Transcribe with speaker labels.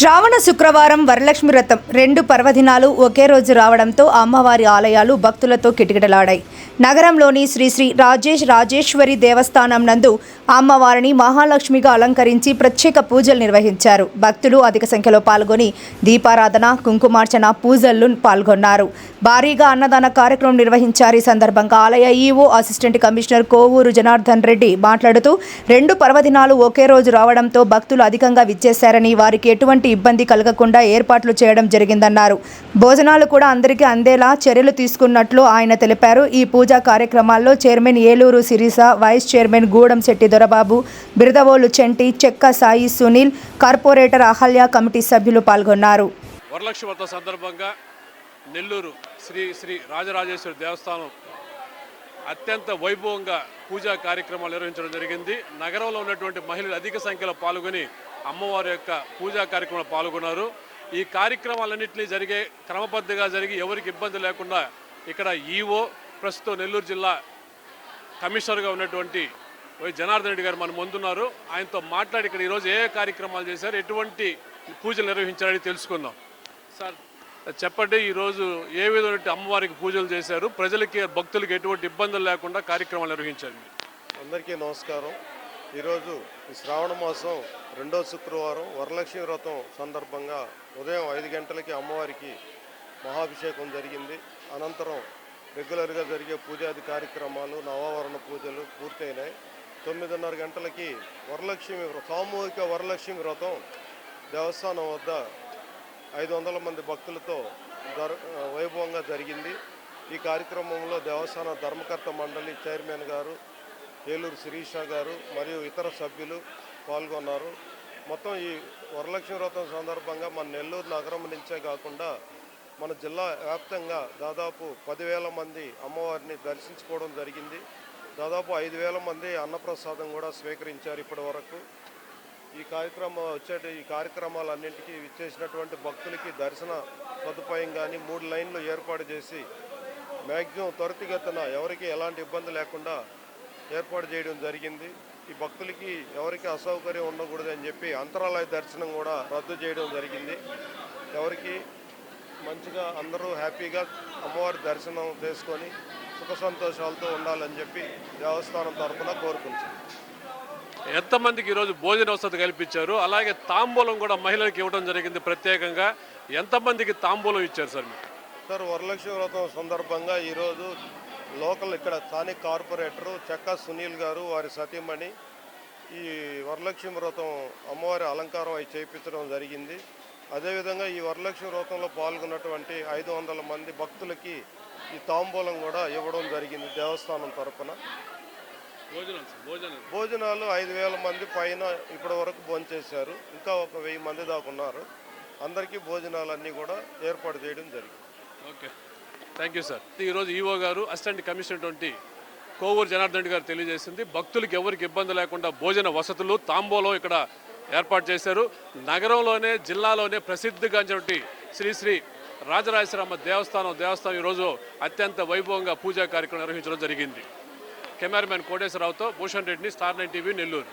Speaker 1: శ్రావణ శుక్రవారం వరలక్ష్మి వ్రతం 2 పర్వదినాలు ఒకే రోజు రావడంతో అమ్మవారి ఆలయాలు భక్తులతో కిటకిటలాడాయి. నగరంలోని శ్రీ శ్రీ రాజేశ్వరి దేవస్థానం నందు అమ్మవారిని మహాలక్ష్మిగా అలంకరించి ప్రత్యేక పూజలు నిర్వహించారు. భక్తులు అధిక సంఖ్యలో పాల్గొని దీపారాధన, కుంకుమార్చన పూజల్లో పాల్గొన్నారు. భారీగా అన్నదాన కార్యక్రమం నిర్వహించారు. ఈ సందర్భంగా ఆలయ EO assistant commissioner Kovur Janardhan Reddy మాట్లాడుతూ 2 పర్వదినాలు ఒకే రోజు రావడంతో భక్తులు అధికంగా విచ్చేశారని, వారికి ఎటువంటి ఇబ్బంది కలగకుండా ఏర్పాట్లు చేయడం జరిగిందన్నారు. భోజనాలు కూడా అందరికీ అందేలా చర్యలు తీసుకున్నట్లు ఆయన తెలిపారు. ఈ పూజా కార్యక్రమాల్లో chairman Eluru Sirisha, vice chairman Gudem Shetty Dorababu, Biradavolu Chenti, Chekka Sai Sunil, corporator Ahalya, committee సభ్యులు పాల్గొన్నారు.
Speaker 2: వరలక్ష్మి వ్రతం సందర్భంగా నెల్లూరు శ్రీ శ్రీ రాజరాజేశ్వరి దేవస్థానం అత్యంత వైభవంగా పూజా కార్యక్రమాలు నిర్వహించడం జరిగింది. నగరంలో ఉన్నటువంటి మహిళలు అధిక సంఖ్యలో పాల్గొని అమ్మవారి యొక్క పూజా కార్యక్రమంలో పాల్గొన్నారు. ఈ కార్యక్రమాలన్నింటినీ క్రమబద్ధంగా జరిగి ఎవరికి ఇబ్బంది లేకుండా ఇక్కడ ఈవో, ప్రస్తుతం నెల్లూరు జిల్లా కమిషనర్గా ఉన్నటువంటి జనార్దన్ రెడ్డి గారు మన ముందున్నారు. ఆయనతో మాట్లాడి ఇక్కడ ఈరోజు ఏ కార్యక్రమాలు చేశారు, ఎటువంటి పూజలు నిర్వహించారని తెలుసుకుందాం. సార్ చెప్పండి, ఈరోజు ఏ విధమైన అమ్మవారికి పూజలు చేశారు, ప్రజలకి భక్తులకి ఎటువంటి ఇబ్బందులు లేకుండా కార్యక్రమాలు నిర్వహించారు?
Speaker 3: అందరికీ నమస్కారం. ఈరోజు ఈ శ్రావణ మాసం 2వ శుక్రవారం వరలక్ష్మి వ్రతం సందర్భంగా ఉదయం 5 గంటలకి అమ్మవారికి మహాభిషేకం జరిగింది. అనంతరం రెగ్యులర్గా జరిగే పూజాది కార్యక్రమాలు, నవావరణ పూజలు పూర్తయినాయి. 9:30 గంటలకి సామూహిక వరలక్ష్మి వ్రతం దేవస్థానం వద్ద 500 మంది భక్తులతో వైభవంగా జరిగింది. ఈ కార్యక్రమంలో దేవస్థాన ధర్మకర్త మండలి చైర్మన్ గారు, ఏలూరు శిరీష గారు మరియు ఇతర సభ్యులు పాల్గొన్నారు. మొత్తం ఈ వరలక్ష్మి వ్రతం సందర్భంగా మన నెల్లూరు నగరం నుంచే కాకుండా మన జిల్లా వ్యాప్తంగా దాదాపు 10,000 మంది అమ్మవారిని దర్శించుకోవడం జరిగింది. దాదాపు 5,000 మంది అన్నప్రసాదం కూడా స్వీకరించారు ఇప్పటి వరకు. ఈ కార్యక్రమాలన్నింటికీ విచ్చేసినటువంటి భక్తులకి దర్శన సదుపాయం కానీ 3 లైన్లు ఏర్పాటు చేసి మ్యాక్సిమం త్వరితగతిన ఎవరికి ఎలాంటి ఇబ్బంది లేకుండా ఏర్పాటు చేయడం జరిగింది. ఈ భక్తులకి ఎవరికి అసౌకర్యం ఉండకూడదని చెప్పి అంతరాలయ దర్శనం కూడా రద్దు చేయడం జరిగింది. ఎవరికి మంచిగా అందరూ హ్యాపీగా అమ్మవారి దర్శనం చేసుకొని సుఖ సంతోషాలతో ఉండాలని చెప్పి దేవస్థానం తరఫున కోరుకుంటున్నాం.
Speaker 2: ఎంతమందికి ఈరోజు భోజన వసతి కల్పించారు, అలాగే తాంబూలం కూడా మహిళలకు ఇవ్వడం జరిగింది ప్రత్యేకంగా. ఎంతమందికి తాంబూలం ఇచ్చారు సార్ మీరు?
Speaker 3: సార్, వరలక్ష్మి వ్రతం సందర్భంగా ఈరోజు లోకల్ ఇక్కడ స్థానిక కార్పొరేటరు చెక్క సునీల్ గారు, వారి సతీమణి ఈ వరలక్ష్మి వ్రతం అమ్మవారి అలంకారం అవి చేయించడం జరిగింది. అదేవిధంగా ఈ వరలక్ష్మి వ్రతంలో పాల్గొన్నటువంటి 500 మంది భక్తులకి ఈ తాంబూలం కూడా ఇవ్వడం జరిగింది దేవస్థానం తరఫున. భోజనాలు 5,000 మంది పైన ఇప్పటి వరకు భోంచేశారు. ఇంకా ఒక 1000 మంది దాకా ఉన్నారు. అందరికీ భోజనాలన్నీ కూడా ఏర్పాటు చేయడం జరిగింది.
Speaker 2: Okay, thank you sir. ఈరోజు ఈవో గారు, అసిస్టెంట్ కమిషనర్ కోవూరు జనార్దన్ రెడ్డి గారు తెలియజేసింది, భక్తులకి ఎవరికి ఇబ్బంది లేకుండా భోజన వసతులు, తాంబూలం ఇక్కడ ఏర్పాటు చేశారు. నగరంలోనే, జిల్లాలోనే ప్రసిద్ధిగాంచినటువంటి శ్రీ శ్రీ రాజరాజేశ్వరమ్మ దేవస్థానం ఈరోజు అత్యంత వైభవంగా పూజా కార్యక్రమం నిర్వహించడం జరిగింది. కెమెరామెన్ కోటేశ్వరరావుతో భూషణ్ రెడ్డిని, స్టార్ 9 టీవీ, నెల్లూరు.